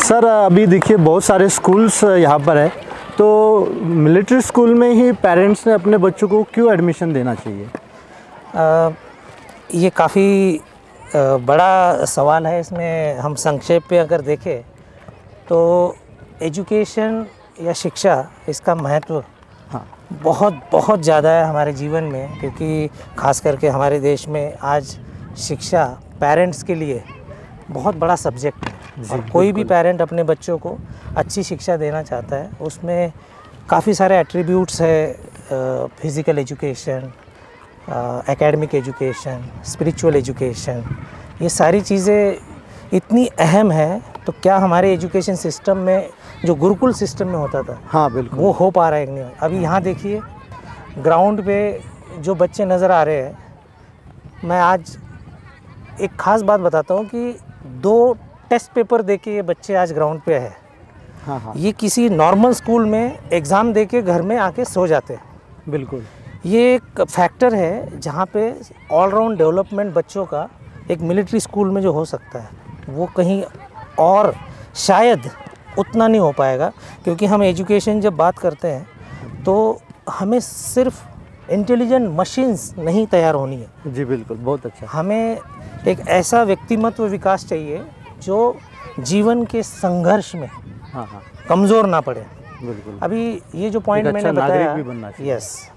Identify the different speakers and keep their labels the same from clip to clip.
Speaker 1: Sir अभी देखिए बहुत सारे स्कूल्स यहाँ पर है, तो मिलिट्री स्कूल में ही पेरेंट्स ने अपने बच्चों को क्यों एडमिशन देना चाहिए?
Speaker 2: ये काफ़ी बड़ा सवाल है। इसमें हम संक्षेप में अगर देखें तो एजुकेशन या शिक्षा, इसका महत्व बहुत बहुत ज़्यादा है हमारे जीवन में, क्योंकि ख़ास करके हमारे देश में आज शिक्षा पेरेंट्स के लिए बहुत बड़ा सब्जेक्ट है। और कोई भी पेरेंट अपने बच्चों को अच्छी शिक्षा देना चाहता है। उसमें काफ़ी सारे एट्रीब्यूट्स है, physical education, academic education, spiritual education, ये सारी चीज़ें इतनी अहम है। तो क्या हमारे एजुकेशन सिस्टम में जो गुरुकुल सिस्टम में होता था,
Speaker 1: हाँ बिल्कुल,
Speaker 2: वो हो पा रहा है कि नहीं? अभी यहाँ देखिए ग्राउंड पे जो बच्चे नज़र आ रहे हैं, मैं आज एक ख़ास बात बताता हूँ कि 2 टेस्ट पेपर देके ये बच्चे आज ग्राउंड पे है।
Speaker 1: हाँ,
Speaker 2: ये किसी नॉर्मल स्कूल में एग्ज़ाम देके घर में आके सो जाते हैं।
Speaker 1: बिल्कुल,
Speaker 2: ये एक फैक्टर है जहाँ पे ऑलराउंड डेवलपमेंट बच्चों का एक मिलिट्री स्कूल में जो हो सकता है, वो कहीं और शायद उतना नहीं हो पाएगा। क्योंकि हम एजुकेशन जब बात करते हैं तो हमें सिर्फ इंटेलिजेंट मशीन्स नहीं तैयार होनी है।
Speaker 1: जी बिल्कुल, बहुत अच्छा।
Speaker 2: हमें एक ऐसा व्यक्तिमत्व विकास चाहिए जो जीवन के संघर्ष में कमज़ोर ना पड़े।
Speaker 1: बिल्कुल।
Speaker 2: अभी ये जो पॉइंट मैंने बताया,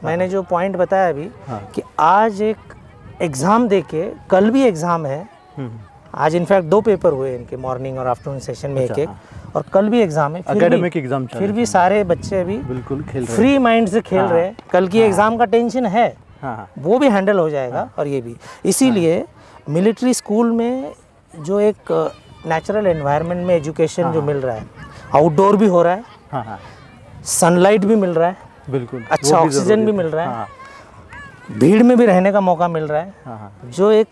Speaker 2: मैंने जो पॉइंट बताया अभी कि आज एक एग्ज़ाम देके, कल भी एग्ज़ाम है, आज इनफैक्ट 2 पेपर हुए इनके, मॉर्निंग और आफ्टरनून सेशन में एक, और कल भी एग्ज़ाम है,
Speaker 1: एकेडमिक एग्ज़ाम,
Speaker 2: फिर भी सारे बच्चे अभी
Speaker 1: बिल्कुल खेल रहे हैं,
Speaker 2: फ्री माइंड से खेल रहे हैं। कल की एग्ज़ाम का टेंशन है, वो भी हैंडल हो जाएगा। और ये भी इसीलिए मिलिट्री स्कूल में जो एक नेचुरल एनवायरनमेंट में एजुकेशन जो मिल रहा है, आउटडोर भी हो रहा है, सनलाइट भी मिल रहा है,
Speaker 1: बिल्कुल
Speaker 2: अच्छा ऑक्सीजन भी मिल रहा है, भीड़ में भी रहने का मौका मिल रहा है, जो एक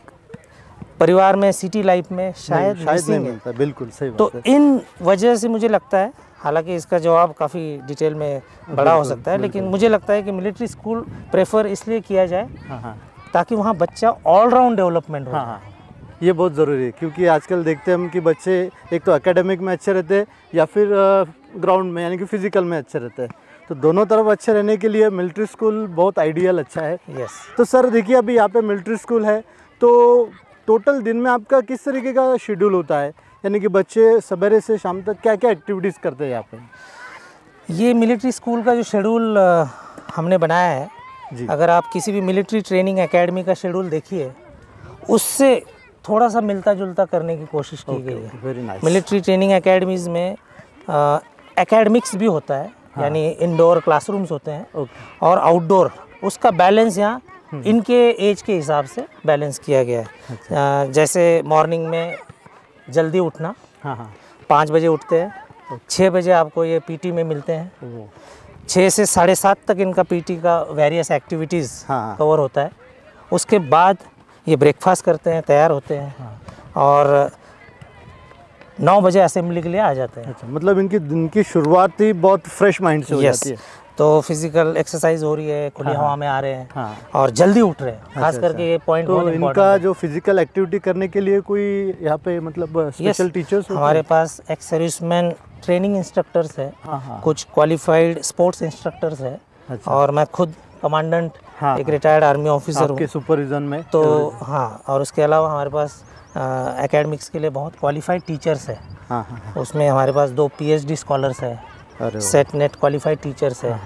Speaker 2: परिवार में, सिटी लाइफ में शायद
Speaker 1: नहीं मिलता। बिल्कुल सही बात
Speaker 2: तो
Speaker 1: है।
Speaker 2: इन वजह से मुझे लगता है, हालांकि इसका जवाब काफ़ी डिटेल में बड़ा हो सकता है, लेकिन मुझे लगता है कि मिलिट्री स्कूल प्रेफर इसलिए किया जाए ताकि वहाँ बच्चा ऑलराउंड डेवलपमेंट हो।
Speaker 1: ये बहुत ज़रूरी है, क्योंकि आजकल देखते हैं हम कि बच्चे एक तो एकेडमिक में अच्छे रहते हैं या फिर ग्राउंड में यानी कि फिजिकल में अच्छे रहते हैं। तो दोनों तरफ अच्छे रहने के लिए मिलिट्री स्कूल बहुत आइडियल अच्छा है। तो सर देखिए अभी यहाँ पे मिलिट्री स्कूल है, तो टोटल दिन में आपका किस तरीके का शेड्यूल होता है, यानी कि बच्चे सवेरे से शाम तक क्या क्या एक्टिविटीज़ करते हैं यहाँ पे?
Speaker 2: ये मिलिट्री स्कूल का जो शेड्यूल हमने बनाया है जी, अगर आप किसी भी मिलिट्री ट्रेनिंग एकेडमी का शेड्यूल देखिए, उससे थोड़ा सा मिलता जुलता करने की कोशिश की गई है।
Speaker 1: Very nice.
Speaker 2: Military training academies में एकेडमिक्स भी होता है, यानी इंडोर क्लासरूम्स होते हैं, और आउटडोर, उसका बैलेंस यहाँ इनके एज के हिसाब से बैलेंस किया गया है। जैसे मॉर्निंग में जल्दी उठना, 5 बजे उठते हैं, 6 बजे आपको ये पीटी में मिलते हैं, 6 से 7:30 तक इनका पीटी का वेरियस एक्टिविटीज़ कवर होता है। उसके बाद ये ब्रेकफास्ट करते हैं, तैयार होते हैं, और 9 बजे असेंबली के लिए आ जाते हैं।
Speaker 1: अच्छा, मतलब इनकी दिन की शुरुआत ही बहुत फ्रेश माइंड से हो जाती है।
Speaker 2: तो फिजिकल एक्सरसाइज हो रही है, खुली हवा में आ रहे हैं, और जल्दी उठ रहे हैं। खास करके ये पॉइंट
Speaker 1: तो इनका जो फिजिकल एक्टिविटी करने के लिए कोई यहाँ पे मतलब स्पेशल टीचर्स
Speaker 2: हमारे पास एक्स सर्विसमैन ट्रेनिंग इंस्ट्रक्टर्स है, कुछ क्वालिफाइड स्पोर्ट्स इंस्ट्रक्टर्स है, और मैं खुद कमांडेंट, एक रिटायर्ड आर्मी ऑफिसर हूँ
Speaker 1: सुपरविजन में। तो
Speaker 2: और उसके अलावा हमारे पास एकेडमिक्स के लिए बहुत क्वालिफाइड टीचर्स है। उसमें हमारे पास 2 PhD स्कॉलर्स है, सेट नेट क्वालिफाइड टीचर्स है।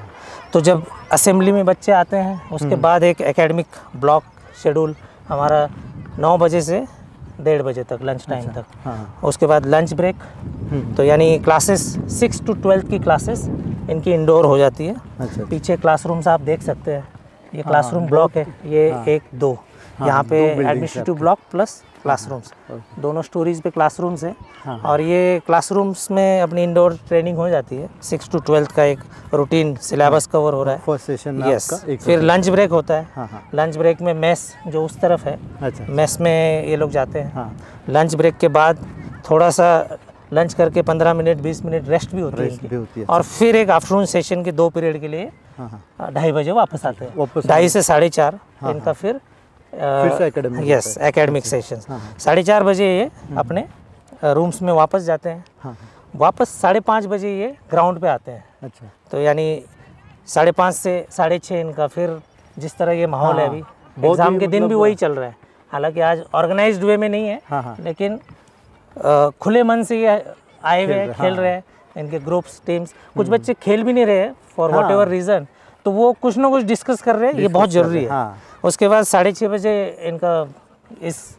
Speaker 2: तो जब असेंबली में बच्चे आते हैं, उसके बाद एक एकेडमिक ब्लॉक शेड्यूल हमारा 9 बजे से 1:30 बजे तक, लंच टाइम तक। उसके बाद लंच ब्रेक, तो यानी क्लासेस 6 to 12 की क्लासेस इनकी इंडोर हो जाती है। पीछे क्लासरूम्स आप देख सकते हैं, ये क्लासरूम ब्लॉक है, ये 1, 2 यहाँ पे एडमिनिस्ट्रेटिव ब्लॉक प्लस क्लासरूम्स, दोनों स्टोरीज पे क्लासरूम्स है। और ये क्लासरूम्स में अपनी इंडोर ट्रेनिंग हो जाती है। 6 to 12 का एक रूटीन सिलेबस कवर हो रहा है
Speaker 1: फर्स्ट सेशन में। आपका
Speaker 2: फिर लंच ब्रेक होता है। लंच ब्रेक में मेस जो उस तरफ है, मेस में ये लोग जाते हैं। लंच ब्रेक के बाद थोड़ा सा लंच करके 15 मिनट 20 मिनट रेस्ट भी होती है, और फिर एक आफ्टरनून सेशन के 2 पीरियड के लिए 2:30 बजे वापस आते हैं। 2:30 से 4:30 इनका फिर
Speaker 1: से
Speaker 2: एकेडमिक सेशन। 4:30 बजे ये अपने रूम्स में वापस जाते हैं, वापस 5:30 बजे ये ग्राउंड पे आते हैं।
Speaker 1: अच्छा,
Speaker 2: तो यानी 5:30 से 6:30 इनका फिर जिस तरह ये माहौल है अभी, एग्ज़ाम के दिन भी वही चल रहा है। हालांकि आज ऑर्गेनाइज्ड वे में नहीं है, लेकिन खुले मन से ये आए हुए हैं, खेल रहे हैं। इनके ग्रुप्स, टीम्स, कुछ बच्चे खेल भी नहीं रहे हैं फॉर वॉट एवर रीज़न, तो वो कुछ ना कुछ डिस्कस कर रहे हैं, ये बहुत ज़रूरी है। उसके बाद 6:30 बजे इनका इस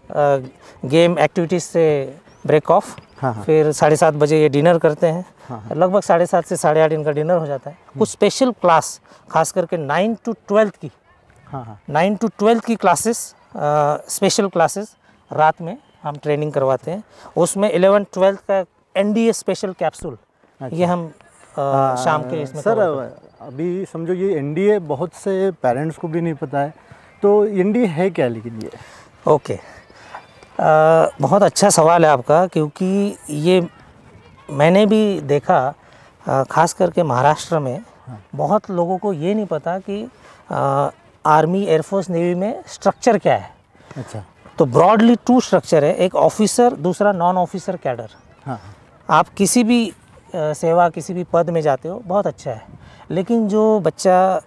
Speaker 2: गेम एक्टिविटीज़ से ब्रेक ऑफ, फिर 7:30 बजे ये डिनर करते हैं। लगभग 7:30 से 8:30 इनका डिनर हो जाता है। कुछ स्पेशल क्लास, खास करके 9 to 12 की 9 to 12 की क्लासेस, स्पेशल क्लासेस रात में हम ट्रेनिंग करवाते हैं। उसमें 11-12 का NDA स्पेशल कैप्सूल, ये हम शाम के इसमें
Speaker 1: सर अभी समझो ये NDA बहुत से पेरेंट्स को भी नहीं पता है, तो NDA है क्या? लेकिन ये
Speaker 2: ओके, बहुत अच्छा सवाल है आपका, क्योंकि ये मैंने भी देखा खास करके महाराष्ट्र में बहुत लोगों को ये नहीं पता कि आर्मी, एयरफोर्स, नेवी में स्ट्रक्चर क्या है।
Speaker 1: अच्छा,
Speaker 2: तो ब्रॉडली 2 स्ट्रक्चर है, एक ऑफिसर, दूसरा नॉन ऑफिसर कैडर। आप किसी भी सेवा, किसी भी पद में जाते हो, बहुत अच्छा है, लेकिन जो बच्चा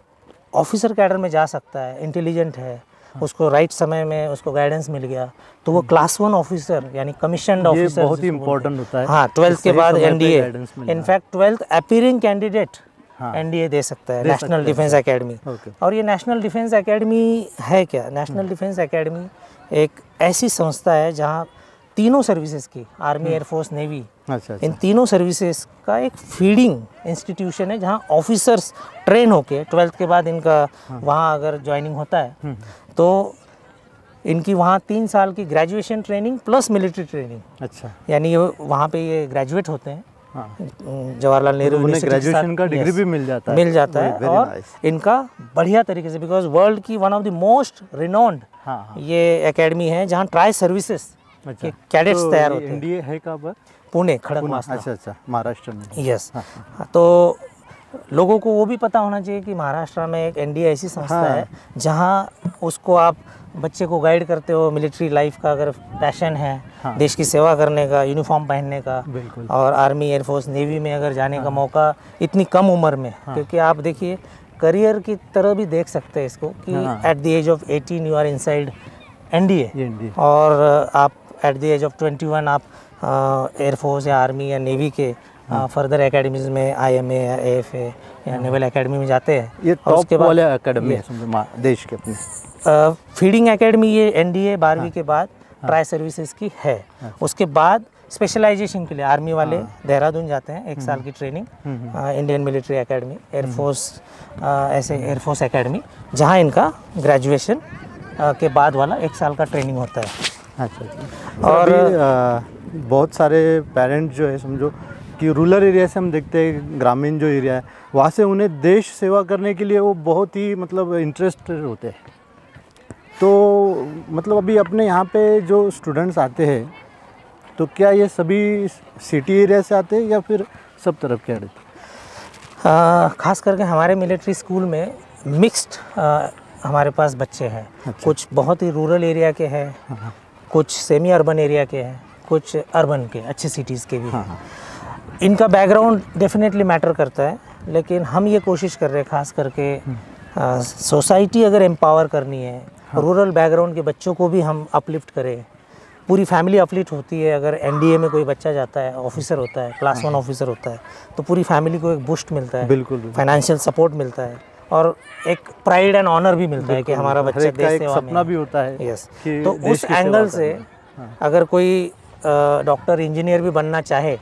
Speaker 2: ऑफिसर कैडर में जा सकता है, इंटेलिजेंट है, उसको राइट समय में उसको गाइडेंस मिल गया, तो वो क्लास 1 ऑफिसर यानी कमिशन्ड ऑफिसर,
Speaker 1: बहुत ही इंपॉर्टेंट होता है।
Speaker 2: हाँ, 12th के बाद NDA, in fact 12th appearing candidate NDA दे सकता है, नेशनल डिफेंस एकेडमी। और ये नेशनल डिफेंस एकेडमी है क्या? नेशनल डिफेंस एकेडमी एक ऐसी संस्था है जहाँ तीनों सर्विसेज की, आर्मी, एयरफोर्स, नेवी, इन तीनों सर्विसेज का एक फीडिंग इंस्टीट्यूशन है, जहाँ ऑफिसर्स ट्रेन होके 12th के बाद इनका वहाँ अगर ज्वाइनिंग होता है तो इनकी वहाँ 3 साल की graduation training plus military training.
Speaker 1: अच्छा,
Speaker 2: यानी वहाँ पे ये ग्रेजुएट होते हैं। जवाहरलाल नेहरू यूनिवर्सिटी,
Speaker 1: ग्रेजुएशन का डिग्री भी मिल जाता
Speaker 2: है और इनका बढ़िया तरीके से, बिकॉज वर्ल्ड की one of the most renowned ये एकेडमी है जहाँ ट्राई सर्विसेज के कैडेट्स तैयार होते हैं।
Speaker 1: NDA है कहाँ पर?
Speaker 2: पुणे, खड़गवासला।
Speaker 1: अच्छा, महाराष्ट्र में।
Speaker 2: यस, तो लोगों को वो भी पता होना चाहिए कि महाराष्ट्र में एक NDA ऐसी संस्था है जहाँ उसको आप बच्चे को गाइड करते हो, मिलिट्री लाइफ का अगर पैशन है, देश की सेवा करने का, यूनिफॉर्म पहनने का, और आर्मी, एयरफोर्स, नेवी में अगर जाने का मौका इतनी कम उम्र में, क्योंकि आप देखिए करियर की तरह भी देख सकते हैं इसको कि at the age of 18 you are inside NDA, और आप एट द एज ऑफ 21 आप एयरफोर्स या आर्मी या नेवी के फर्दर एकेडमीज में IMA या AFA या नेवल एकेडमी में जाते हैं।
Speaker 1: ये टॉप वाले एकेडमी है देश के अपने।
Speaker 2: फीडिंग एकेडमी ये NDA 12वीं के बाद ट्राई सर्विसेज की है। उसके बाद स्पेशलाइजेशन के लिए आर्मी वाले देहरादून जाते हैं, 1 साल की training, Indian military academy, air force, ऐसे एयरफोर्स एकेडमी, जहाँ इनका ग्रेजुएशन के बाद वाला 1 साल का ट्रेनिंग होता है।
Speaker 1: अच्छा, और बहुत सारे पेरेंट्स जो है समझो कि रूरल एरिया से हम देखते हैं, ग्रामीण जो एरिया है वहाँ से उन्हें देश सेवा करने के लिए वो बहुत ही मतलब इंटरेस्टेड होते हैं। तो मतलब अभी अपने यहाँ पे जो स्टूडेंट्स आते हैं तो क्या ये सभी सिटी एरिया से आते हैं या फिर सब तरफ के?
Speaker 2: खास करके हमारे मिलिट्री स्कूल में मिक्स्ड हमारे पास बच्चे हैं। अच्छा। कुछ बहुत ही रूरल एरिया के हैं, कुछ सेमी अर्बन एरिया के हैं, कुछ अर्बन के अच्छे सिटीज़ के भी हैं। इनका बैकग्राउंड डेफिनेटली मैटर करता है, लेकिन हम ये कोशिश कर रहे हैं खास करके सोसाइटी अगर एम्पावर करनी है, रूरल बैकग्राउंड के बच्चों को भी हम अपलिफ्ट करें। पूरी फैमिली अपलिफ्ट होती है अगर NDA में कोई बच्चा जाता है, ऑफिसर होता है, क्लास 1 ऑफिसर होता है, तो पूरी फैमिली को एक बूस्ट मिलता है, बिल्कुल फाइनेंशियल सपोर्ट मिलता है, और एक प्राइड एंड ऑनर भी मिलता है कि हमारा बच्चा देश सेवा में, सपना
Speaker 1: भी होता है।
Speaker 2: यस, तो उस एंगल से अगर कोई डॉक्टर, इंजीनियर भी बनना चाहे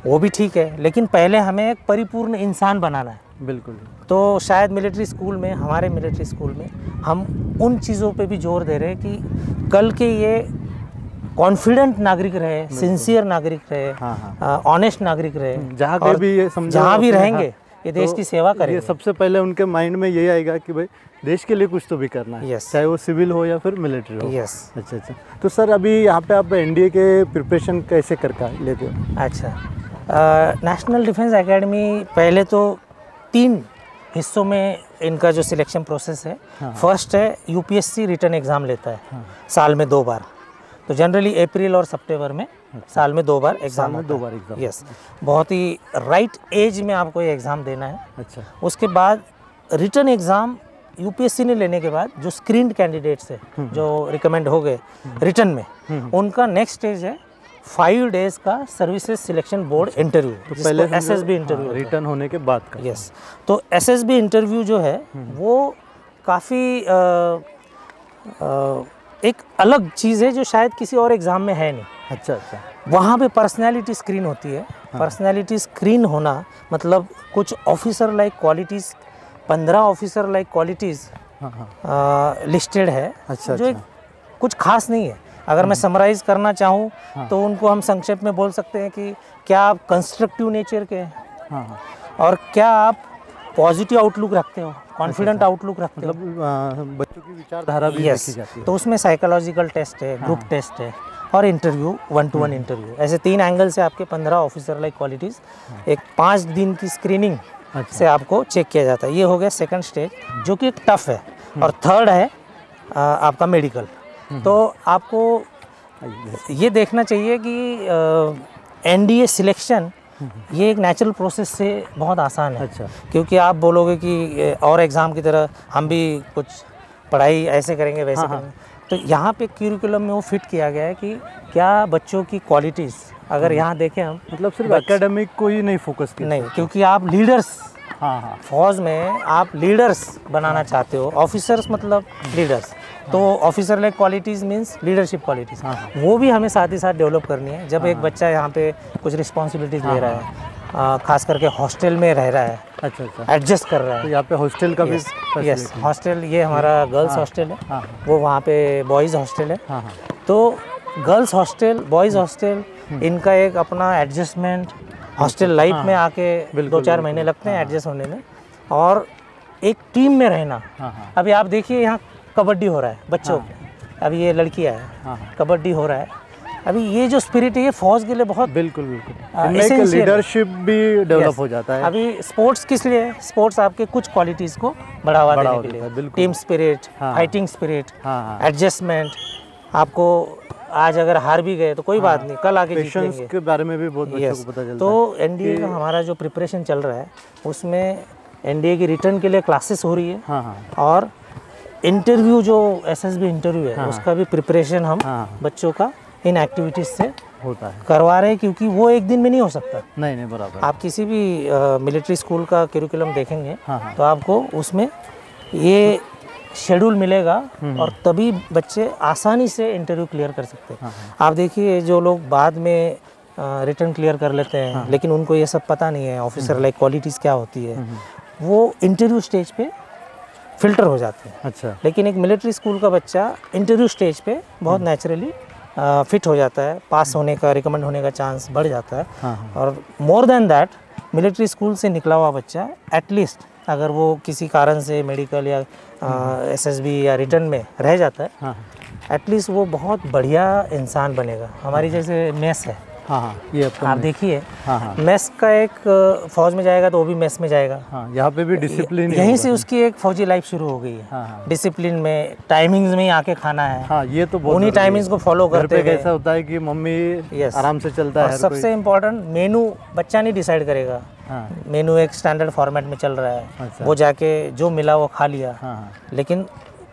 Speaker 2: वो भी ठीक है, लेकिन पहले हमें एक परिपूर्ण इंसान बनाना है।
Speaker 1: बिल्कुल।
Speaker 2: तो शायद मिलिट्री स्कूल में, हमारे मिलिट्री स्कूल में हम उन चीज़ों पे भी जोर दे रहे हैं कि कल के ये कॉन्फिडेंट नागरिक रहे, सिंसियर नागरिक रहे, ऑनेस्ट नागरिक रहे, जहाँ भी रहेंगे ये देश की सेवा करेंगे।
Speaker 1: ये सबसे पहले उनके माइंड में यही आएगा कि भाई देश के लिए कुछ तो भी करना है, चाहे वो सिविल हो या फिर मिलिट्री हो। अच्छा। तो सर अभी यहाँ पे आप NDA के प्रिपरेशन कैसे कर लेते हो?
Speaker 2: अच्छा, नेशनल डिफेंस एकेडमी पहले तो 3 हिस्सों में इनका जो सिलेक्शन प्रोसेस है। फर्स्ट है UPSC रिटन एग्ज़ाम लेता है साल में 2 बार। तो तो जनरली अप्रैल और सितंबर में साल में 2 बार एग्ज़ाम
Speaker 1: में 2 बार एग्ज़ाम।
Speaker 2: यस, बहुत ही राइट एज में आपको ये एग्ज़ाम देना है।
Speaker 1: अच्छा।
Speaker 2: उसके बाद रिटर्न एग्ज़ाम यूपीएससी ने लेने के बाद जो स्क्रीन्ड कैंडिडेट्स है जो रिकमेंड हो गए रिटर्न में, उनका नेक्स्ट स्टेज है 5 डेज का सर्विसेज सिलेक्शन बोर्ड इंटरव्यू,
Speaker 1: तो पहले
Speaker 2: एसएसबी इंटरव्यू
Speaker 1: रिटर्न होने के बाद का।
Speaker 2: यस, तो एसएसबी इंटरव्यू जो है वो काफ़ी एक अलग चीज़ है जो शायद किसी और एग्ज़ाम में है नहीं।
Speaker 1: अच्छा अच्छा।
Speaker 2: वहाँ पे पर्सनैलिटी स्क्रीन होती है। पर्सनैलिटी स्क्रीन होना मतलब कुछ officer like qualities, 15 officer like qualities listed है।
Speaker 1: अच्छा,
Speaker 2: जो कुछ खास नहीं है। अगर मैं समराइज़ करना चाहूँ तो उनको हम संक्षेप में बोल सकते हैं कि क्या आप कंस्ट्रक्टिव नेचर के हैं, और क्या आप पॉजिटिव आउटलुक रखते हो, कॉन्फिडेंट आउटलुक रखते हो,
Speaker 1: मतलब बच्चों की विचारधारा भी देखी जाती है।
Speaker 2: तो उसमें साइकोलॉजिकल टेस्ट है, ग्रुप टेस्ट है और इंटरव्यू, 1-to-1 इंटरव्यू। ऐसे 3 एंगल से आपके 15 ऑफिसर लाइक क्वालिटीज़ एक 5 दिन की स्क्रीनिंग से आपको चेक किया जाता है। ये हो गया सेकंड स्टेज जो कि टफ है। और थर्ड है आपका मेडिकल। तो आपको ये देखना चाहिए कि एनडीए सिलेक्शन ये एक नेचुरल प्रोसेस से बहुत आसान है।
Speaker 1: अच्छा।
Speaker 2: क्योंकि आप बोलोगे कि और एग्ज़ाम की तरह हम भी कुछ पढ़ाई ऐसे करेंगे वैसे करेंगे, तो यहाँ पे क्यूरिकुलम में वो फिट किया गया है कि क्या बच्चों की क्वालिटीज़ अगर यहाँ देखें हम,
Speaker 1: मतलब सिर्फ एकेडमिक को ही नहीं फोकस किया
Speaker 2: नहीं, क्योंकि आप लीडर्स,
Speaker 1: हाँ,
Speaker 2: फौज में आप लीडर्स बनाना चाहते हो। ऑफिसर्स मतलब लीडर्स, तो officer like qualities means leadership qualities, वो भी हमें साथ ही साथ डेवलप करनी है। जब एक बच्चा यहाँ पे कुछ रिस्पॉन्सिबिलिटीज़ ले रहा है, खास करके हॉस्टल में रह रहा है,
Speaker 1: अच्छा अच्छा,
Speaker 2: एडजस्ट कर रहा है।
Speaker 1: तो यहाँ पे हॉस्टल का भी
Speaker 2: यस, हॉस्टल ये हमारा गर्ल्स हॉस्टल है, वो वहाँ पे बॉयज़ हॉस्टल है। तो गर्ल्स हॉस्टल, बॉयज़ हॉस्टल, इनका एक अपना एडजस्टमेंट हॉस्टल लाइफ में आके 2-4 महीने लगते हैं एडजस्ट होने में, और एक टीम में रहना। अभी आप देखिए यहाँ कबड्डी हो रहा है बच्चों के, अभी ये लड़कियाँ है, कबड्डी हो रहा है। अभी ये जो स्पिरिट है ये फौज के लिए बहुत
Speaker 1: बिल्कुल लीडरशिप भी डेवलप हो जाता है।
Speaker 2: अभी स्पोर्ट्स किस लिए है? स्पोर्ट्स आपके कुछ क्वालिटीज़ को बढ़ावा देने के लिए, team spirit, fighting spirit, adjustment. आपको आज अगर हार भी गए तो कोई बात नहीं, कल आके जीत लेंगे।
Speaker 1: के बारे में भी बहुत बच्चों को पता चलता है।
Speaker 2: तो एनडीए का हमारा जो प्रिपरेशन चल रहा है उसमें एनडीए की रिटर्न के लिए क्लासेस हो रही है, और इंटरव्यू जो एसएसबी इंटरव्यू है उसका भी प्रिपरेशन हम बच्चों का इन एक्टिविटीज़ से
Speaker 1: होता है,
Speaker 2: करवा रहे हैं। क्योंकि वो एक दिन में नहीं हो सकता।
Speaker 1: नहीं बराबर।
Speaker 2: आप किसी भी मिलिट्री स्कूल का करिकुलम देखेंगे तो आपको उसमें ये शेड्यूल मिलेगा, और तभी बच्चे आसानी से इंटरव्यू क्लियर कर सकते हैं। आप देखिए जो लोग बाद में रिटर्न क्लियर कर लेते हैं लेकिन उनको ये सब पता नहीं है ऑफिसर लाइक क्वालिटीज़ क्या होती है, वो इंटरव्यू स्टेज पे फिल्टर हो जाते हैं।
Speaker 1: अच्छा।
Speaker 2: लेकिन एक मिलिट्री स्कूल का बच्चा इंटरव्यू स्टेज पे बहुत नेचुरली फिट हो जाता है, पास होने का, रिकमेंड होने का चांस बढ़ जाता है। और more than that, military school से निकला हुआ बच्चा एटलीस्ट अगर वो किसी कारण से मेडिकल या एसएसबी या रिटर्न में रह जाता है, एटलीस्ट वो बहुत बढ़िया इंसान बनेगा। हमारी जैसे मेस है,
Speaker 1: ये
Speaker 2: आप देखिए, मेस का एक फौज में जाएगा तो वो भी मेस में जाएगा।
Speaker 1: यहाँ पे भी डिसिप्लिन,
Speaker 2: यहीं से उसकी एक फौजी लाइफ शुरू हो गई है। डिसिप्लिन में, टाइमिंग्स में ही आके खाना है।
Speaker 1: ये तो बहुत,
Speaker 2: उन्हीं टाइमिंग्स को फॉलो करते हैं।
Speaker 1: कैसा होता है कि मम्मी आराम से चलता है।
Speaker 2: सबसे इम्पोर्टेंट, मेनू बच्चा नहीं डिसाइड करेगा। मेनू एक स्टैंडर्ड फॉर्मेट में चल रहा है, वो जाके जो मिला वो खा लिया। लेकिन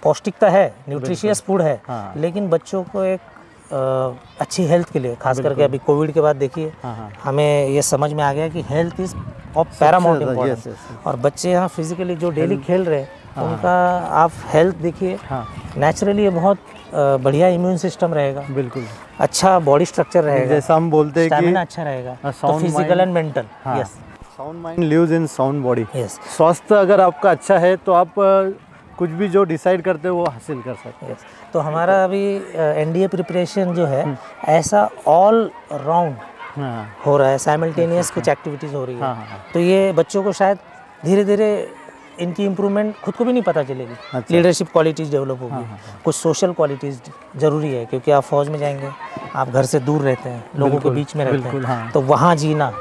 Speaker 2: पौष्टिकता है, न्यूट्रिशियस फूड है, लेकिन बच्चों को एक अच्छी हेल्थ के लिए, खास करके अभी कोविड के बाद देखिए हमें ये समझ में आ गया कि health is of Paramount importance. और बच्चे यहाँ फिजिकली जो डेली खेल रहे हैं उनका आप हेल्थ देखिए, नेचुरली ये बहुत बढ़िया इम्यून सिस्टम रहेगा, बिल्कुल अच्छा बॉडी स्ट्रक्चर रहेगा,
Speaker 1: जैसा हम बोलते हैं कि
Speaker 2: अच्छा रहेगा, तो physical and mental. Yes,
Speaker 1: sound mind lives in sound body.
Speaker 2: Yes,
Speaker 1: स्वास्थ्य अगर आपका अच्छा है तो आप कुछ भी जो डिसाइड करते हो वो हासिल कर सकते हैं।
Speaker 2: तो हमारा अभी एनडीए प्रिपरेशन जो है ऐसा ऑल राउंड हो रहा है, साइमल्टेनियस कुछ एक्टिविटीज़ हो रही है। तो ये बच्चों को शायद धीरे धीरे इनकी इम्प्रूवमेंट खुद को भी नहीं पता चलेगी। लीडरशिप क्वालिटीज़ डेवलप होगी, कुछ सोशल क्वालिटीज़ ज़रूरी है, क्योंकि आप फौज में जाएंगे, आप घर से दूर रहते हैं, लोगों के बीच में रहते हैं, तो वहाँ जीना,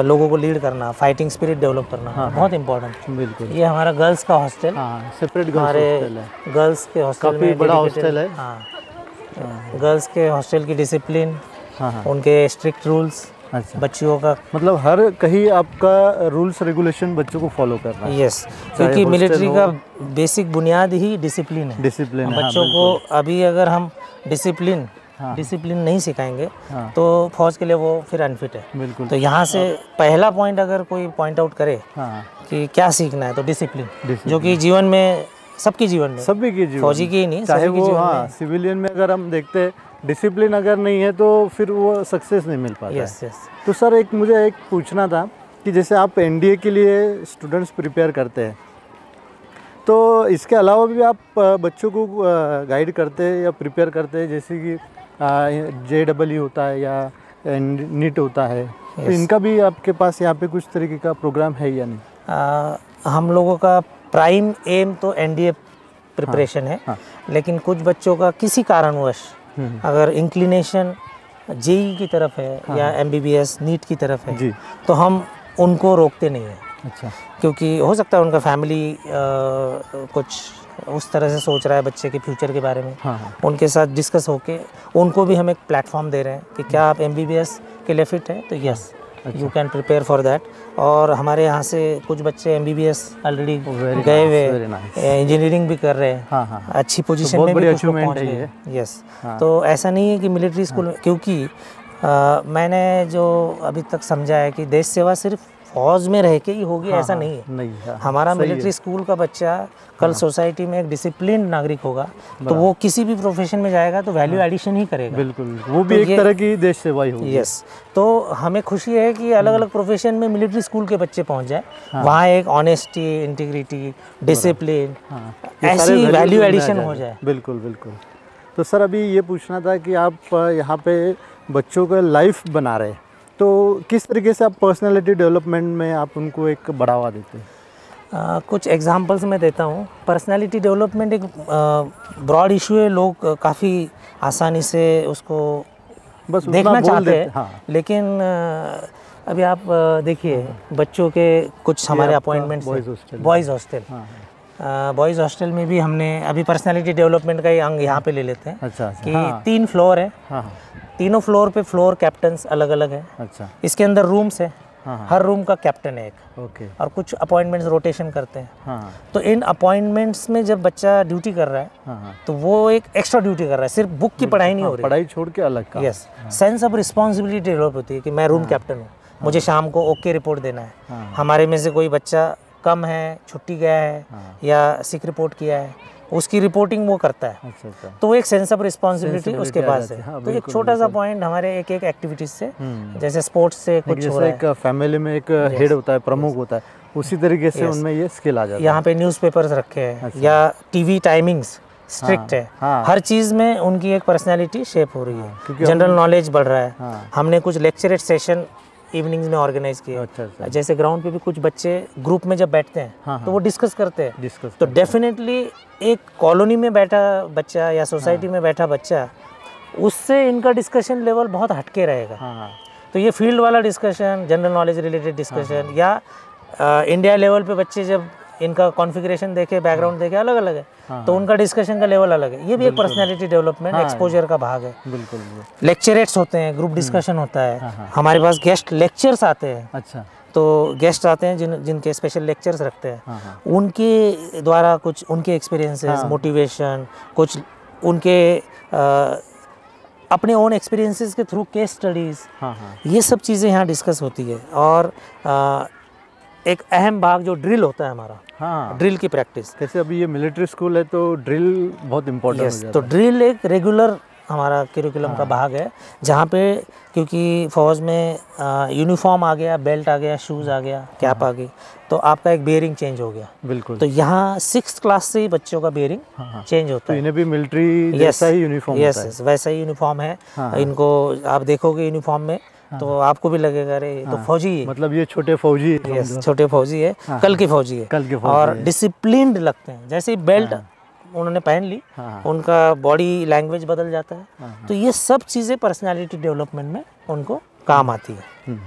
Speaker 2: लोगों को लीड करना, फाइटिंग स्पिरिट डेवलप करना बहुत इंपॉर्टेंट।
Speaker 1: बिल्कुल।
Speaker 2: ये हमारा गर्ल्स का हॉस्टल,
Speaker 1: सेपरेट
Speaker 2: हमारे गर्ल्स के हॉस्टल
Speaker 1: काफ़ी बड़ा हॉस्टल है।
Speaker 2: गर्ल्स के हॉस्टल की डिसिप्लिन, उनके स्ट्रिक्ट रूल्स,
Speaker 1: अच्छा,
Speaker 2: बच्चियों का
Speaker 1: मतलब हर कहीं आपका रूल्स रेगुलेशन बच्चों को फॉलो करना है।
Speaker 2: यस, क्योंकि मिलिट्री का बेसिक बुनियाद ही डिसिप्लिन है।
Speaker 1: डिसिप्लिन है,
Speaker 2: बच्चों को अभी अगर हम डिसिप्लिन नहीं सिखाएंगे तो फौज के लिए वो फिर अनफिट है।
Speaker 1: बिल्कुल।
Speaker 2: तो यहाँ से पहला पॉइंट अगर कोई पॉइंट आउट करे कि क्या सीखना है तो डिसिप्लिन, जो कि जीवन में सबके जीवन में,
Speaker 1: सभी के जीवन,
Speaker 2: फौजी की ही नहीं,
Speaker 1: चाहे
Speaker 2: सभी
Speaker 1: वो
Speaker 2: जीवन
Speaker 1: सिविलियन में अगर हम देखते हैं डिसिप्लिन अगर नहीं है तो फिर वो सक्सेस नहीं मिल पाता
Speaker 2: यस
Speaker 1: है।
Speaker 2: यस।
Speaker 1: तो सर एक मुझे एक पूछना था कि जैसे आप एनडीए के लिए स्टूडेंट्स प्रिपेयर करते हैं, तो इसके अलावा भी आप बच्चों को गाइड करते हैं या प्रिपेयर करते हैं, जैसे कि JEE होता है या नीट होता है, तो इनका भी आपके पास यहाँ पे कुछ तरीके का प्रोग्राम है या नहीं?
Speaker 2: हम लोगों का प्राइम एम तो एनडीए प्रिपरेशन है, लेकिन कुछ बच्चों का किसी कारणवश अगर इंक्लिनेशन जेई की तरफ है या एमबीबीएस नीट की तरफ है तो हम उनको रोकते नहीं हैं।
Speaker 1: अच्छा,
Speaker 2: क्योंकि हो सकता है उनका फैमिली कुछ उस तरह से सोच रहा है बच्चे के फ्यूचर के बारे में। उनके साथ डिस्कस होके उनको भी हम एक प्लेटफॉर्म दे रहे हैं कि क्या आप एमबीबीएस के लिए फिट है तो yes you can prepare for that. और हमारे यहाँ से कुछ बच्चे एमबीबीएस ऑलरेडी गए हुए, इंजीनियरिंग भी कर रहे हैं, अच्छी पोजीशन में भी कुछ लोग पहुँच गए। यस, तो ऐसा नहीं है कि मिलिट्री स्कूल में, क्योंकि मैंने जो अभी तक समझा है कि देश सेवा सिर्फ फौज में रह के ही होगी, ऐसा नहीं है। हमारा मिलिट्री स्कूल का बच्चा कल सोसाइटी में एक डिसिप्लिन नागरिक होगा तो वो किसी भी प्रोफेशन में जाएगा तो वैल्यू एडिशन ही करेगा।
Speaker 1: बिल्कुल, वो भी एक तरह की देश सेवा ही होगी।
Speaker 2: यस, तो हमें खुशी है कि अलग अलग प्रोफेशन में मिलिट्री स्कूल के बच्चे पहुंच जाए, वहाँ एक ऑनेस्टी, इंटीग्रिटी, डिसिप्लिन, ऐसी वैल्यू एडिशन हो जाए।
Speaker 1: बिल्कुल बिल्कुल। तो सर अभी ये पूछना था कि आप यहाँ पे बच्चों का लाइफ बना रहे हैं, तो किस तरीके से आप पर्सनालिटी डेवलपमेंट में आप उनको एक बढ़ावा देते हैं?
Speaker 2: कुछ एग्जांपल्स मैं देता हूँ। पर्सनालिटी डेवलपमेंट एक ब्रॉड इशू है, लोग काफ़ी आसानी से उसको बस देखना चाहते हैं, लेकिन अभी आप देखिए बच्चों के कुछ हमारे appointments, boys hostel, boys hostel में भी हमने अभी पर्सनालिटी डेवलपमेंट का ही अंग यहाँ पे ले लेते हैं।
Speaker 1: अच्छा,
Speaker 2: कि 3 फ्लोर है, तीनों फ्लोर पे फ्लोर कैप्टन्स अलग अलग है।
Speaker 1: अच्छा,
Speaker 2: इसके अंदर रूम्स है, हर रूम का कैप्टन है एक।
Speaker 1: ओके।
Speaker 2: और कुछ अपॉइंटमेंट्स रोटेशन करते हैं। तो इन अपॉइंटमेंट्स में जब बच्चा ड्यूटी कर रहा है तो वो एक एक्स्ट्रा ड्यूटी कर रहा है, सिर्फ बुक की पढ़ाई नहीं हो रही,
Speaker 1: पढ़ाई छोड़ के अलग का।
Speaker 2: Yes, sense of responsibility develop होती है कि मैं रूम कैप्टन हूँ, मुझे शाम को ओके रिपोर्ट देना है। हमारे में से कोई बच्चा कम है, छुट्टी गया है या सिक रिपोर्ट किया है, उसकी रिपोर्टिंग वो करता है।
Speaker 1: अच्छा।
Speaker 2: तो एक सेंस ऑफ रिस्पॉन्सिबिलिटी उसके पास है। तो एक छोटा सा पॉइंट हमारे एक एक्टिविटीज से, जैसे स्पोर्ट्स से कुछ हो रहा है,
Speaker 1: एक फैमिली में एक हेड होता है, प्रमुख होता है, उसी तरीके से उनमें ये स्किल आ जाता है।
Speaker 2: यहाँ पे न्यूज़पेपर्स रखे हैं या टीवी टाइमिंग्स स्ट्रिक्ट है, हर चीज़ में उनकी एक पर्सनैलिटी शेप हो रही है, जनरल नॉलेज बढ़ रहा है। हमने कुछ लेक्चरेट सेशन इवनिंग्स में ऑर्गेनाइज किए। अच्छा। जैसे ग्राउंड पे भी कुछ बच्चे ग्रुप में जब बैठते हैं तो वो डिस्कस करते हैं। तो डेफिनेटली एक कॉलोनी में बैठा बच्चा या सोसाइटी में बैठा बच्चा, उससे इनका डिस्कशन लेवल बहुत हटके रहेगा। तो ये फील्ड वाला discussion, general knowledge related discussion, या इंडिया लेवल पे बच्चे जब इनका कॉन्फ़िगरेशन देखे, बैकग्राउंड देखे, अलग अलग है, तो उनका डिस्कशन का लेवल अलग है। ये भी एक पर्सनैलिटी डेवलपमेंट, एक्सपोजर का भाग है।
Speaker 1: बिल्कुल।
Speaker 2: लेक्चरेट्स होते हैं, ग्रुप डिस्कशन होता है, हमारे पास गेस्ट लेक्चर्स आते हैं।
Speaker 1: अच्छा।
Speaker 2: तो गेस्ट आते हैं जिनके स्पेशल लेक्चर्स रखते हैं, उनके द्वारा कुछ उनके एक्सपीरियंसेस, मोटिवेशन, कुछ उनके अपने ओन एक्सपीरियंसेस के थ्रू केस स्टडीज़, ये सब चीज़ें यहाँ डिस्कस होती है। और एक अहम भाग जो ड्रिल होता है हमारा, ड्रिल की प्रैक्टिस।
Speaker 1: जैसे अभी ये मिलिट्री स्कूल है तो ड्रिल बहुत इम्पोर्टेंट हो जाता है।
Speaker 2: तो ड्रिल एक रेगुलर हमारा करिकुलम का भाग है, जहाँ पे क्योंकि फौज में यूनिफॉर्म आ गया, बेल्ट आ गया, शूज़ आ गया, कैप आ गई, तो आपका एक बियरिंग चेंज हो गया।
Speaker 1: बिल्कुल।
Speaker 2: तो यहाँ 6th क्लास से ही बच्चों का बियरिंग चेंज होता है।
Speaker 1: इन्हें भी मिलिट्री जैसा ही यूनिफॉर्म होता है।
Speaker 2: यस, वैसा ही यूनिफॉर्म है। इनको आप देखोगे यूनिफॉर्म में तो आपको भी लगेगा अरे तो फौजी है,
Speaker 1: मतलब ये छोटे फौजी है।
Speaker 2: यस, छोटे फौजी है, कल के फौजी है। और डिसिप्लिन्ड लगते हैं। जैसे ही बेल्ट उन्होंने पहन ली, उनका बॉडी लैंग्वेज बदल जाता है। तो ये सब चीज़ें पर्सनालिटी डेवलपमेंट में उनको काम आती है।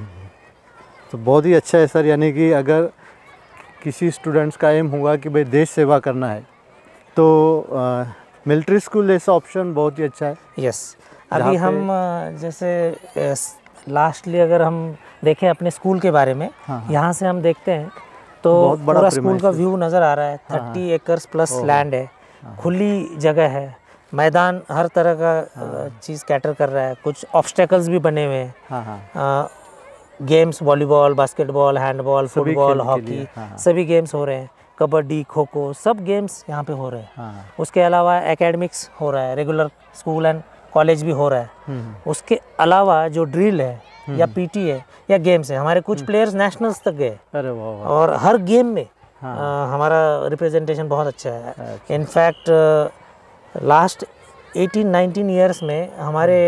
Speaker 1: तो बहुत ही अच्छा है सर, यानी कि अगर किसी स्टूडेंट्स का एम होगा कि भाई देश सेवा करना है तो मिलिट्री स्कूल ऐसा ऑप्शन बहुत ही अच्छा है।
Speaker 2: यस, अभी हम जैसे लास्टली अगर हम देखें अपने स्कूल के बारे में, यहाँ से हम देखते हैं तो पूरा स्कूल का व्यू नज़र आ रहा है। 30 एकर्स प्लस लैंड है, खुली जगह है, मैदान हर तरह का चीज़ कैटर कर रहा है। कुछ ऑब्स्टेकल्स भी बने हुए हैं, games volleyball, basketball, handball, football, hockey, सभी गेम्स हो रहे हैं। कबड्डी, खो खो, सब गेम्स यहाँ पे हो रहे हैं। उसके अलावा एकेडमिक्स हो रहा है, रेगुलर स्कूल एंड कॉलेज भी हो रहा है। उसके अलावा जो ड्रिल है या पीटी है या गेम्स है, हमारे कुछ प्लेयर्स नेशनल्स तक गए।
Speaker 1: अरे वाह।
Speaker 2: और हर गेम में हमारा रिप्रेजेंटेशन बहुत अच्छा है। इनफैक्ट लास्ट 18-19 ईयर्स में हमारे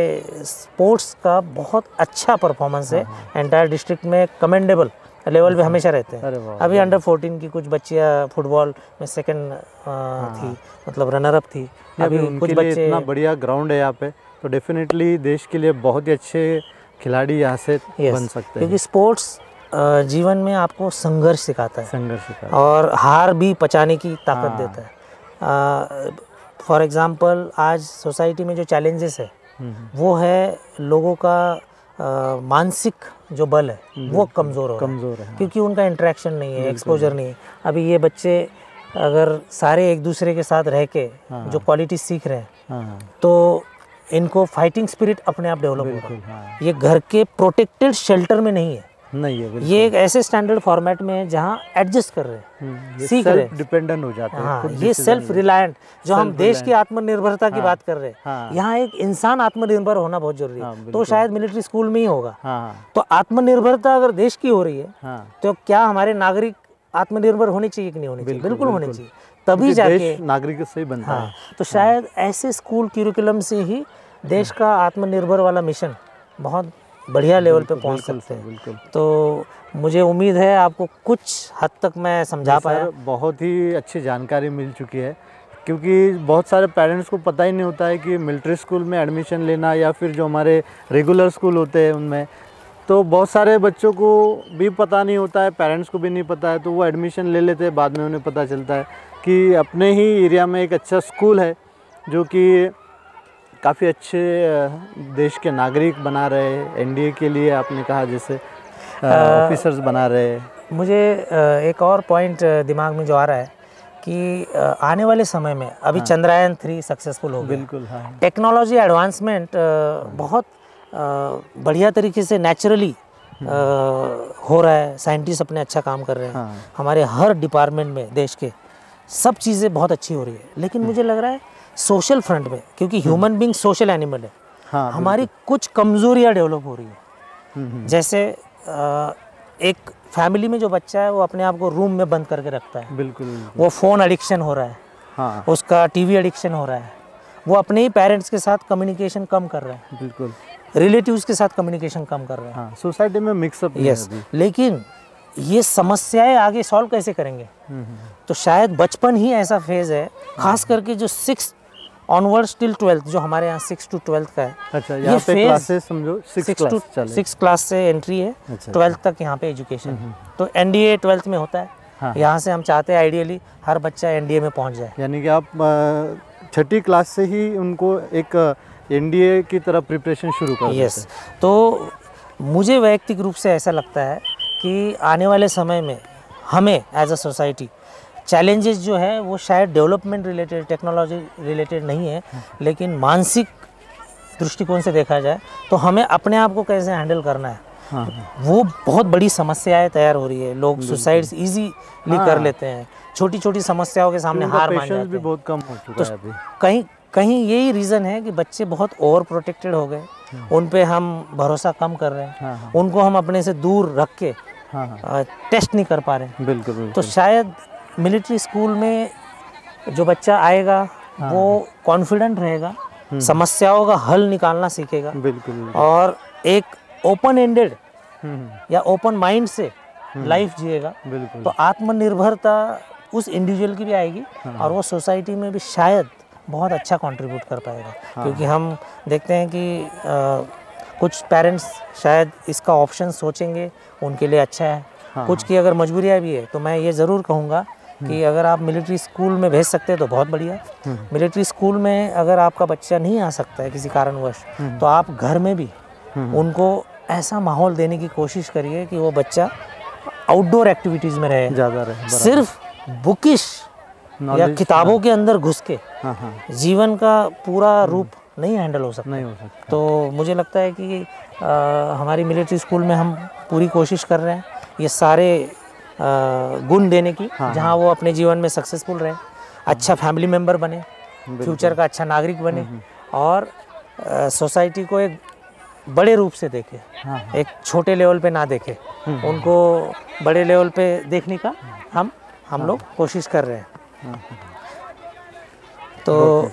Speaker 2: स्पोर्ट्स का बहुत अच्छा परफॉर्मेंस है। एंटायर डिस्ट्रिक्ट में कमेंडेबल लेवल पे हमेशा रहते हैं। अभी अंडर 14 की कुछ बच्चियाँ फुटबॉल में सेकंड थी, मतलब रनर अप थी। अभी कुछ बच्चे,
Speaker 1: इतना बढ़िया ग्राउंड है यहाँ पे, तो डेफिनेटली देश के लिए बहुत ही अच्छे खिलाड़ी यहाँ से बन सकते हैं।
Speaker 2: क्योंकि स्पोर्ट्स जीवन में आपको संघर्ष सिखाता है, और हार भी पचाने की ताकत देता है। फॉर एग्जांपल आज सोसाइटी में जो चैलेंजेस है वो है लोगों का मानसिक जो बल है वो कमज़ोर है, क्योंकि उनका इंटरेक्शन नहीं है, एक्सपोजर नहीं है। अभी ये बच्चे अगर सारे एक दूसरे के साथ रह के जो क्वालिटी सीख रहे हैं तो इनको फाइटिंग स्पिरिट अपने आप डेवलप हो रहा है। ये घर के प्रोटेक्टेड शेल्टर में नहीं है, ये एक ऐसे स्टैंडर्ड फॉर्मेट में है जहाँ एडजस्ट कर रहे हैं, सीख रहे हैं,
Speaker 1: डिपेंडेंट हो जाते हैं।
Speaker 2: ये सेल्फ रिलायंट, जो हम देश की आत्मनिर्भरता की बात कर रहे हैं, यहाँ एक इंसान आत्मनिर्भर होना बहुत जरूरी है। तो शायद मिलिट्री स्कूल में ही होगा। तो आत्मनिर्भरता अगर देश की हो रही है तो क्या हमारे नागरिक आत्मनिर्भर होनी चाहिए कि नहीं होनी चाहिए? बिल्कुल होनी चाहिए, तभी जाके
Speaker 1: नागरिक से ही बनता है।
Speaker 2: तो शायद ऐसे स्कूल क्यूरिकुलम से ही देश का आत्मनिर्भर वाला मिशन बहुत बढ़िया लेवल पे पहुंच सकते हैं। तो मुझे उम्मीद है आपको कुछ हद तक मैं समझा पाया।
Speaker 1: बहुत ही अच्छी जानकारी मिल चुकी है, क्योंकि बहुत सारे पेरेंट्स को पता ही नहीं होता है कि मिलिट्री स्कूल में एडमिशन लेना या फिर जो हमारे रेगुलर स्कूल होते हैं उनमें, तो बहुत सारे बच्चों को भी पता नहीं होता है, पेरेंट्स को भी नहीं पता है, तो वो एडमिशन ले लेते हैं। बाद में उन्हें पता चलता है कि अपने ही एरिया में एक अच्छा स्कूल है जो कि काफ़ी अच्छे देश के नागरिक बना रहे हैं, एनडीए के लिए आपने कहा जैसे ऑफिसर्स बना रहे हैं। मुझे
Speaker 2: एक और पॉइंट दिमाग में जो आ रहा है कि आने वाले समय में अभी चंद्रयान 3 सक्सेसफुल हो गया।
Speaker 1: बिल्कुल,
Speaker 2: टेक्नोलॉजी एडवांसमेंट बहुत बढ़िया तरीके से नेचुरली हो रहा है। साइंटिस्ट अपने अच्छा काम कर रहे हैं। हमारे हर डिपार्टमेंट में देश के सब चीज़ें बहुत अच्छी हो रही है। लेकिन मुझे लग रहा है सोशल फ्रंट में, क्योंकि ह्यूमन बीइंग सोशल एनिमल है, हमारी कुछ कमज़ोरियाँ डेवलप हो रही है। जैसे एक फैमिली में जो बच्चा है वो अपने आप को रूम में बंद करके रखता है।
Speaker 1: बिल्कुल।
Speaker 2: वो फ़ोन एडिक्शन हो रहा है, उसका टीवी एडिक्शन हो रहा है, वो अपने ही पेरेंट्स के साथ कम्युनिकेशन कम कर रहा है।
Speaker 1: बिल्कुल।
Speaker 2: रिलेटिव्स के साथ कम्युनिकेशन कम कर रहे हैं।
Speaker 1: सोसाइटी में मिक्सअप।
Speaker 2: यस, लेकिन ये समस्याएं आगे सॉल्व कैसे करेंगे? तो शायद बचपन ही ऐसा फेज़ है, खास करके जो 6 ऑनवर्ड्स टिल 12th, जो हमारे यहाँ 6 to 12th का है।
Speaker 1: अच्छा, यहाँ पे क्लासेस समझो
Speaker 2: 6 क्लास से एंट्री है। 12th तक यहाँ पे एजुकेशन है। तो एनडीए 12th में होता है। यहाँ से हम चाहते हैं आइडियली हर बच्चा एनडीए में पहुँच जाए।
Speaker 1: यानी कि आप 6ठी क्लास से ही उनको एक एनडीए की तरफ प्रिपरेशन शुरू कर देते हैं।
Speaker 2: तो मुझे वैयक्तिक रूप से ऐसा लगता है कि आने वाले समय में हमें एज अ सोसाइटी चैलेंजेस जो है वो शायद डेवलपमेंट रिलेटेड, टेक्नोलॉजी रिलेटेड नहीं है, लेकिन मानसिक दृष्टिकोण से देखा जाए तो हमें अपने आप को कैसे हैंडल करना है। वो बहुत बड़ी समस्याएं तैयार हो रही है। लोग सुसाइड्स इजीली कर लेते हैं, छोटी छोटी समस्याओं के सामने हार मान जाते हैं।
Speaker 1: भी बहुत कम हो चुका है अभी।
Speaker 2: कहीं कहीं यही रीज़न है कि बच्चे बहुत ओवर प्रोटेक्टेड हो गए, उन पे हम भरोसा कम कर रहे हैं, उनको हम अपने से दूर रख के टेस्ट नहीं कर पा रहे हैं।
Speaker 1: बिल्कुल।
Speaker 2: तो शायद मिलिट्री स्कूल में जो बच्चा आएगा वो कॉन्फिडेंट रहेगा, समस्याओं का हल निकालना सीखेगा।
Speaker 1: बिल्कुल।
Speaker 2: और एक ओपन एंडेड या ओपन माइंड से लाइफ जिएगा।
Speaker 1: बिल्कुल।
Speaker 2: तो आत्मनिर्भरता उस इंडिविजुअल की भी आएगी और वो सोसाइटी में भी शायद बहुत अच्छा कंट्रीब्यूट कर पाएगा। क्योंकि हम देखते हैं कि कुछ पेरेंट्स शायद इसका ऑप्शन सोचेंगे, उनके लिए अच्छा है। कुछ की अगर मजबूरियाँ भी है तो मैं ये ज़रूर कहूँगा कि अगर आप मिलिट्री स्कूल में भेज सकते हैं तो बहुत बढ़िया। मिलिट्री स्कूल में अगर आपका बच्चा नहीं आ सकता है किसी कारणवश, तो आप घर में भी उनको ऐसा माहौल देने की कोशिश करिए कि वो बच्चा आउटडोर एक्टिविटीज़ में रहे, ज़्यादा रहे। सिर्फ बुकिश या किताबों के अंदर घुस के जीवन का पूरा रूप नहीं हैंडल हो सकता। तो मुझे लगता है कि हमारी मिलिट्री स्कूल में हम पूरी कोशिश कर रहे हैं ये सारे गुण देने की, जहां वो अपने जीवन में सक्सेसफुल रहे, अच्छा फैमिली मेंबर बने, फ्यूचर का अच्छा नागरिक बने और सोसाइटी को एक बड़े रूप से देखे, एक छोटे लेवल पे ना देखे, उनको बड़े लेवल पे देखने का हम लोग कोशिश कर रहे हैं। तो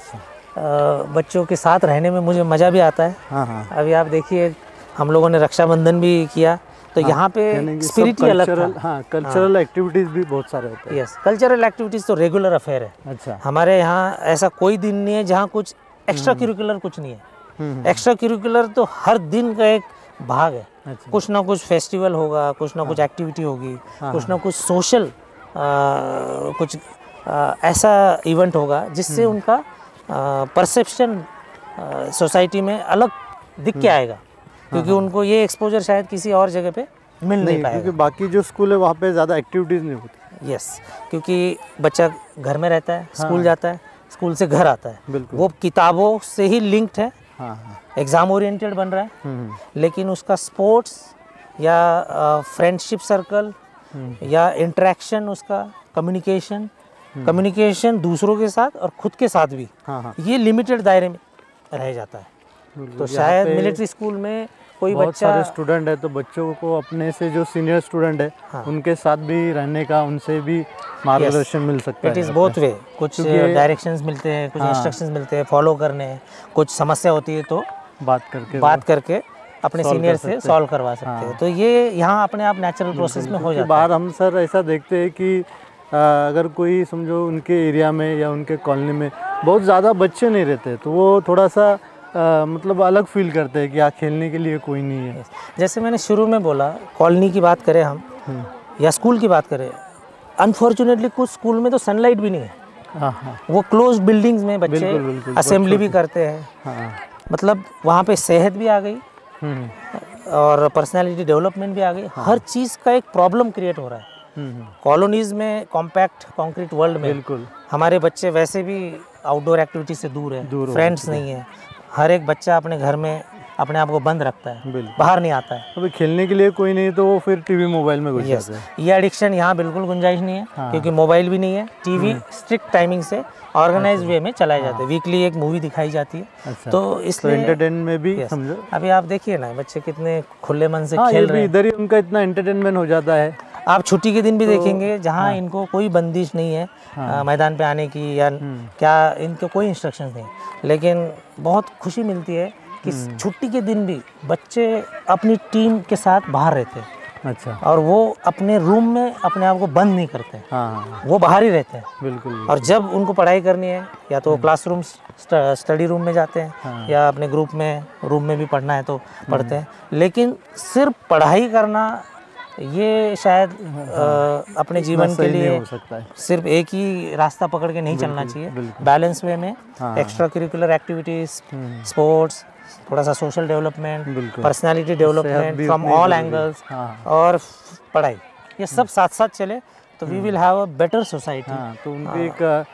Speaker 2: बच्चों के साथ रहने में मुझे मज़ा भी आता है। अभी आप देखिए हम लोगों ने रक्षाबंधन भी किया, तो यहाँ पे स्पिरिट ही अलग था।
Speaker 1: कल्चरल एक्टिविटीज़ भी बहुत सारे होते हैं।
Speaker 2: यस, कल्चरल एक्टिविटीज़ तो रेगुलर अफेयर है।
Speaker 1: अच्छा,
Speaker 2: हमारे यहाँ ऐसा कोई दिन नहीं है जहाँ कुछ एक्स्ट्रा करिकुलर कुछ नहीं है। एक्स्ट्रा करिकुलर तो हर दिन का एक भाग है। अच्छा। कुछ ना कुछ फेस्टिवल होगा, कुछ ना कुछ एक्टिविटी होगी, कुछ ना कुछ सोशल कुछ ऐसा इवेंट होगा जिससे उनका परसेप्शन सोसाइटी में अलग दिख के आएगा, क्योंकि उनको ये एक्सपोजर शायद किसी और जगह पे मिल नहीं पाएगा,
Speaker 1: क्योंकि बाकी जो स्कूल है वहाँ पे ज़्यादा एक्टिविटीज़ नहीं होती।
Speaker 2: यस, क्योंकि बच्चा घर में रहता है, स्कूल जाता है, स्कूल से घर आता है, वो किताबों से ही लिंक्ड है, एग्ज़ाम ओरिएंटेड बन रहा है, लेकिन उसका स्पोर्ट्स या फ्रेंडशिप सर्कल या इंटरेक्शन, उसका कम्युनिकेशन दूसरों के साथ और खुद के साथ भी, ये लिमिटेड दायरे में रह जाता है। तो शायद मिलिट्री स्कूल में कोई बच्चा,
Speaker 1: सारे स्टूडेंट है तो बच्चों को अपने से जो सीनियर स्टूडेंट है उनके साथ भी रहने का, उनसे भी मार्गदर्शन मिल सकता है।
Speaker 2: इट इज़ बोथ वे, कुछ डायरेक्शंस मिलते हैं, कुछ इंस्ट्रक्शंस मिलते हैं, फॉलो करने, कुछ समस्या होती है तो बात करके अपने सीनियर से सॉल्व करवा सकते हैं। तो ये यहाँ अपने आप नेचुरल प्रोसेस में हो जाता है।
Speaker 1: बार हम सर ऐसा देखते हैं कि अगर कोई समझो उनके एरिया में या उनके कॉलोनी में बहुत ज़्यादा बच्चे नहीं रहते, तो वो थोड़ा सा मतलब अलग फील करते हैं कि यहाँ खेलने के लिए कोई नहीं है।
Speaker 2: जैसे मैंने शुरू में बोला, कॉलोनी की बात करें हम या स्कूल की बात करें, अनफॉर्चुनेटली कुछ स्कूल में तो सनलाइट भी नहीं है। वो क्लोज बिल्डिंग्स में बच्चे असेंबली भी करते हैं। मतलब वहाँ पे सेहत भी आ गई और पर्सनालिटी डेवलपमेंट भी आ गई। हर चीज़ का एक प्रॉब्लम क्रिएट हो रहा है कॉलोनीज़ में, कॉम्पैक्ट कंक्रीट वर्ल्ड में।
Speaker 1: बिल्कुल,
Speaker 2: हमारे बच्चे वैसे भी आउटडोर एक्टिविटी से दूर है, फ्रेंड्स नहीं है। हर एक बच्चा अपने घर में अपने आप को बंद रखता है, बाहर नहीं आता है।
Speaker 1: अभी खेलने के लिए कोई नहीं तो वो फिर टीवी मोबाइल में घुस जाते हैं।
Speaker 2: ये एडिक्शन यहाँ बिल्कुल गुंजाइश नहीं है, क्योंकि मोबाइल भी नहीं है, टीवी स्ट्रिक्ट टाइमिंग से ऑर्गेनाइज वे में चलाए जाते हैं। वीकली एक मूवी दिखाई जाती है, तो इसलिए
Speaker 1: एंटरटेनमेंट में भी समझो।
Speaker 2: अभी आप देखिए ना, बच्चे कितने खुले मन से खेल रहे हैं।
Speaker 1: इधर ही उनका इतना एंटरटेनमेंट हो जाता है।
Speaker 2: आप छुट्टी के दिन भी देखेंगे जहाँ इनको कोई बंदिश नहीं है मैदान पे आने की, या क्या इनको कोई इंस्ट्रक्शंस नहीं, लेकिन बहुत खुशी मिलती है कि छुट्टी के दिन भी बच्चे अपनी टीम के साथ बाहर रहते हैं।
Speaker 1: अच्छा,
Speaker 2: और वो अपने रूम में अपने आप को बंद नहीं करते, वो बाहर ही रहते हैं।
Speaker 1: बिल्कुल।
Speaker 2: और जब उनको पढ़ाई करनी है, या तो क्लासरूम स्टडी रूम में जाते हैं, या अपने ग्रुप में रूम में भी पढ़ना है तो पढ़ते हैं, लेकिन सिर्फ पढ़ाई करना ये शायद अपने जीवन के लिए
Speaker 1: हो सकता है।
Speaker 2: सिर्फ एक ही रास्ता पकड़ के नहीं चलना चाहिए, बैलेंस वे में एक्स्ट्रा करिकुलर एक्टिविटीज़, स्पोर्ट्स, थोड़ा सा social development, personality development from all angles, और पढ़ाई, ये सब साथ साथ चले तो we will have a better society.
Speaker 1: तो उनकी एक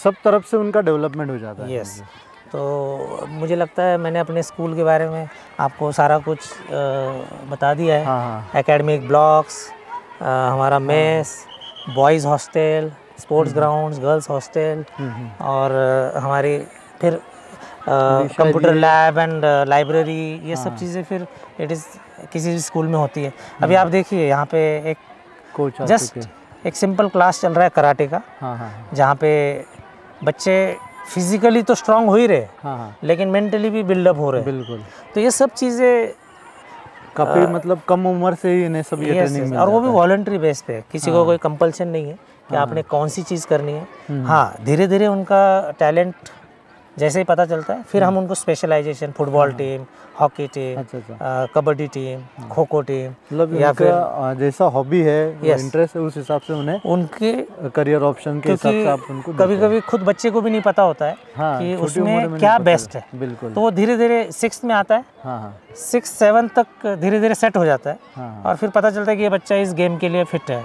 Speaker 1: सब तरफ से उनका डेवलपमेंट हो जाता है।
Speaker 2: यस, तो मुझे लगता है मैंने अपने स्कूल के बारे में आपको सारा कुछ बता दिया है। एकेडमिक ब्लॉक्स, हमारा mess, boys hostel, sports grounds, girls hostel, और हमारी फिर कंप्यूटर लैब एंड लाइब्रेरी, ये सब चीज़ें फिर इट इज़ किसी भी स्कूल में होती है। अभी आप देखिए यहाँ पे एक
Speaker 1: कोच
Speaker 2: जस्ट एक सिंपल क्लास चल रहा है कराटे का, जहाँ पे बच्चे फिजिकली तो स्ट्रांग हो ही रहे, लेकिन मेंटली भी बिल्डअप हो रहे हैं।
Speaker 1: बिल्कुल।
Speaker 2: तो ये सब चीज़ें
Speaker 1: काफ़ी मतलब कम उम्र से ही इन्हें सब ये ट्रेनिंग मिल,
Speaker 2: और वो भी वॉलंटरी बेस पे, किसी को कोई कंपल्शन नहीं है कि आपने कौन सी चीज़ करनी है। हाँ, धीरे धीरे उनका टैलेंट जैसे ही पता चलता है फिर हम उनको specialisation, football team, hockey team, kabaddi team, kho kho team,
Speaker 1: मतलब या फिर जैसा हॉबी है, इंटरेस्ट है, उस हिसाब से उन्हें
Speaker 2: उनके
Speaker 1: करियर ऑप्शन के हिसाब से आप उनको
Speaker 2: कभी कभी खुद बच्चे को भी नहीं पता होता है कि उसमें क्या बेस्ट है।
Speaker 1: बिल्कुल।
Speaker 2: तो वो धीरे धीरे 6th में आता है, 6-7 तक धीरे धीरे सेट हो जाता है और फिर पता चलता है कि ये बच्चा इस गेम के लिए फिट है,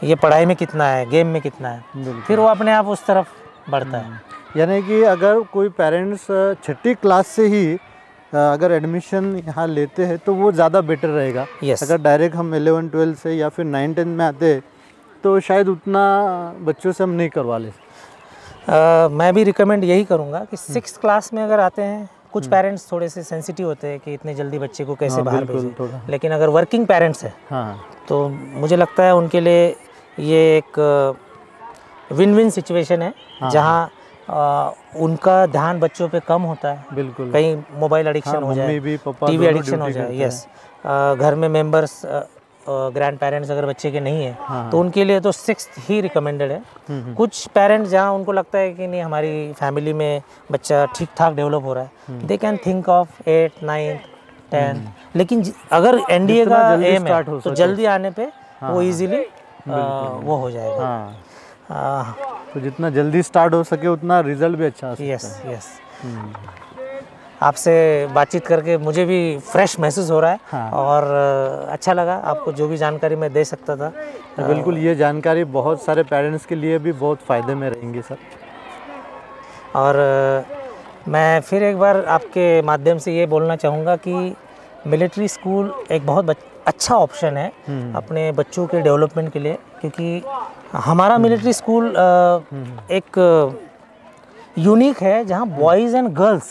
Speaker 2: ये पढ़ाई में कितना है, गेम में कितना है, फिर वो अपने आप उस तरफ बढ़ता है।
Speaker 1: यानी कि अगर कोई पेरेंट्स 6ठी क्लास से ही अगर एडमिशन यहाँ लेते हैं तो वो ज़्यादा बेटर रहेगा। अगर डायरेक्ट हम 11-12 से या फिर 9-10 में आते तो शायद उतना बच्चों से हम नहीं करवा ले।
Speaker 2: मैं भी रिकमेंड यही करूँगा कि 6th क्लास में अगर आते हैं, कुछ पेरेंट्स थोड़े से सेंसिटिव होते हैं कि इतने जल्दी बच्चे को कैसे बाहर भेजें, लेकिन अगर वर्किंग पेरेंट्स है तो मुझे लगता है उनके लिए ये एक विन विन सिचुएशन है, जहाँ उनका ध्यान बच्चों पे कम होता है।
Speaker 1: बिल्कुल।
Speaker 2: कहीं मोबाइल एडिक्शन हो जाए, टीवी एडिक्शन हो जाए, यस, घर में मेंबर्स ग्रैंड पेरेंट्स अगर बच्चे के नहीं है तो उनके लिए तो 6th ही रिकमेंडेड है। कुछ पेरेंट्स जहाँ उनको लगता है कि नहीं हमारी फैमिली में बच्चा ठीक ठाक डेवलप हो रहा है, दे कैन थिंक ऑफ 8, 9, 10, लेकिन अगर एनडीए का एम है तो जल्दी आने पे वो इजीली वो हो जाएगा।
Speaker 1: तो जितना जल्दी स्टार्ट हो सके उतना रिजल्ट भी अच्छा आ सकता है।
Speaker 2: यस। आपसे बातचीत करके मुझे भी फ्रेश महसूस हो रहा है और अच्छा लगा। आपको जो भी जानकारी मैं दे सकता था,
Speaker 1: तो बिल्कुल ये जानकारी बहुत सारे पेरेंट्स के लिए भी बहुत फ़ायदे में रहेंगी सर।
Speaker 2: और मैं फिर एक बार आपके माध्यम से ये बोलना चाहूँगा कि मिलिट्री स्कूल एक बहुत अच्छा ऑप्शन है अपने बच्चों के डेवलपमेंट के लिए, क्योंकि हमारा मिलिट्री स्कूल एक यूनिक है जहाँ बॉयज़ एंड गर्ल्स,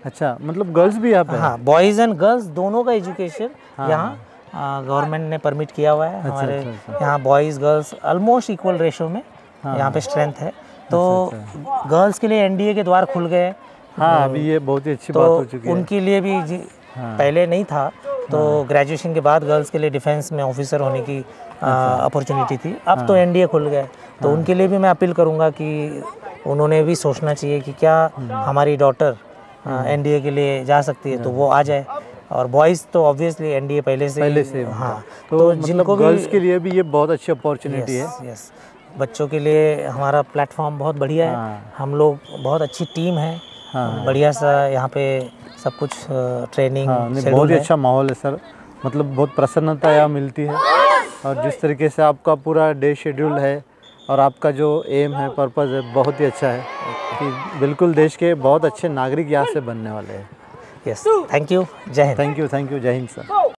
Speaker 1: अच्छा मतलब गर्ल्स भी यहाँ पे?
Speaker 2: हाँ, बॉयज़ एंड गर्ल्स दोनों का एजुकेशन यहाँ गवर्नमेंट ने परमिट किया हुआ है। हमारे यहाँ boys girls almost equal ratio में यहाँ पे स्ट्रेंथ है। तो गर्ल्स के लिए एनडीए के द्वार खुल गए।
Speaker 1: अभी ये बहुत ही अच्छी बात हो चुकी है।
Speaker 2: उनके लिए भी पहले नहीं था, तो ग्रेजुएशन के बाद गर्ल्स के लिए डिफेंस में ऑफिसर होने की अपॉर्चुनिटी थी। अब तो एनडीए खुल गया, तो उनके लिए भी मैं अपील करूँगा कि उन्होंने भी सोचना चाहिए कि क्या हमारी डॉटर एनडीए के लिए जा सकती है तो वो आ जाए। और बॉयज़ तो ऑब्वियसली एनडीए पहले से
Speaker 1: तो जिनको गर्ल्स के लिए भी ये बहुत अच्छी अपॉर्चुनिटी है।
Speaker 2: यस, बच्चों के लिए हमारा प्लेटफॉर्म बहुत बढ़िया है। हम लोग बहुत अच्छी टीम है, बढ़िया सा यहाँ पे सब कुछ ट्रेनिंग
Speaker 1: बहुत ही अच्छा माहौल है सर। मतलब बहुत प्रसन्नता यहाँ मिलती है, और जिस तरीके से आपका पूरा डे शेड्यूल है और आपका जो एम है, पर्पज़ है, बहुत ही अच्छा है कि बिल्कुल देश के बहुत अच्छे नागरिक यहाँ से बनने वाले हैं।
Speaker 2: यस, थैंक यू, जय हिंद।
Speaker 1: थैंक यू, जय हिंद सर।